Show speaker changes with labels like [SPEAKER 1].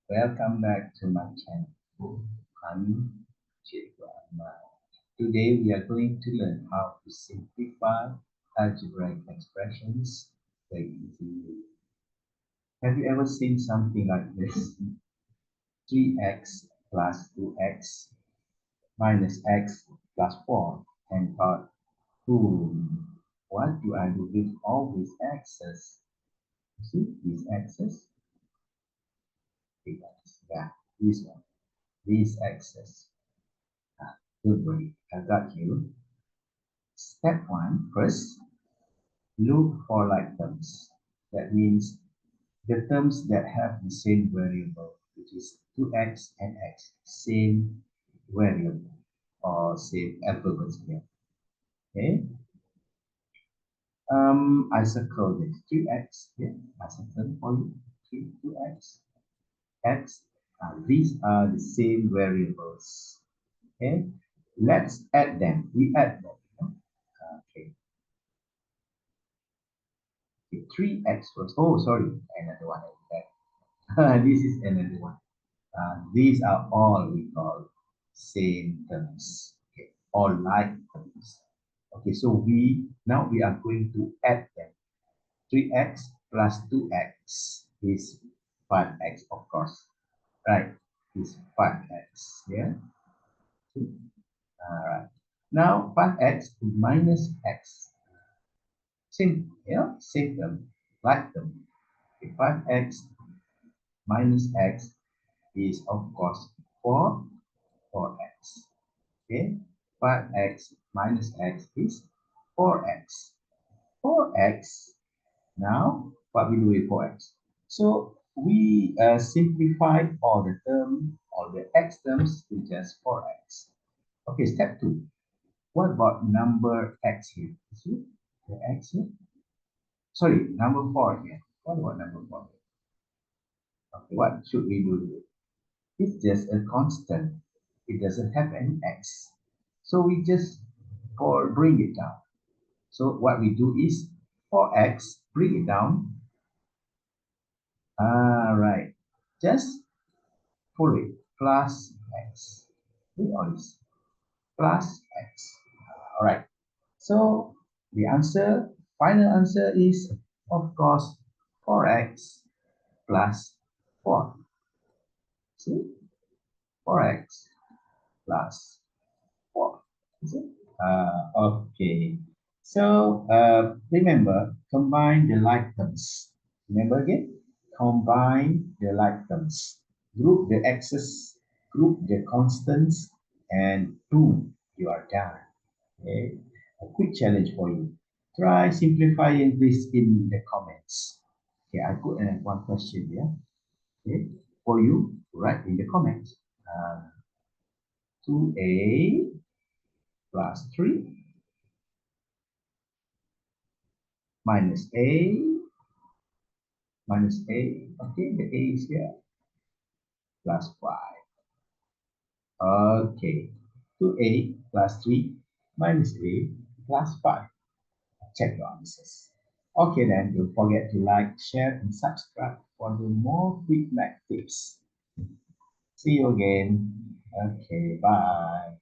[SPEAKER 1] Welcome back to my channel. I'm Algebra. Today we are going to learn how to simplify algebraic expressions very easily. Have you ever seen something like this? 3x plus 2x minus x plus 4 and thought, what do I do with all these x's? See these x's? Yeah, this one, these x's. Don't worry, I got you. Step one, first, look for like terms. That means the terms that have the same variable, which is 2x and x, same variable or same alphabets here. Okay. I circle this 3x here. I circle for you 2x, x. These are the same variables. Okay. Let's add them. We add them. Okay. 3x first. Oh, sorry, another one. This is another one. These are all we call same terms. Okay, all like terms. Okay, so now we are going to add them. 3x plus 2x is 5x, of course. Right, is 5x. Yeah. All right. Now 5x minus x. Same, same term, like them. 5x minus x is of course 4x. Okay, 5x minus x is 4x. 4x. Now, what we do with 4x? So we simplify all the x terms to just 4x. Okay, step 2. What about number x here? See the x here? Sorry, number 4 here. What about number 4 here? Okay, what should we do with it? It's just a constant. It doesn't have any x. So we just bring it down. So what we do is 4x, bring it down. Right. Just pull it. Plus x. We always plus x. All right. So the final answer is, of course, 4x plus 4. See? 4x plus 4. Is it? Okay. So remember, combine the like terms. Remember again? Combine the like terms. Group the x's, group the constants, and boom, you are done. Okay. A quick challenge for you. Try simplifying this in the comments. Okay, I put one question here. Okay, for you, write in the comments. 2a plus 3 minus a minus a. Okay, the a is here plus 5. Okay, 2a plus 3 minus a plus 5. Check your answers. Okay, then don't forget to like, share, and subscribe for the more quick math tips. See you again. Okay, bye.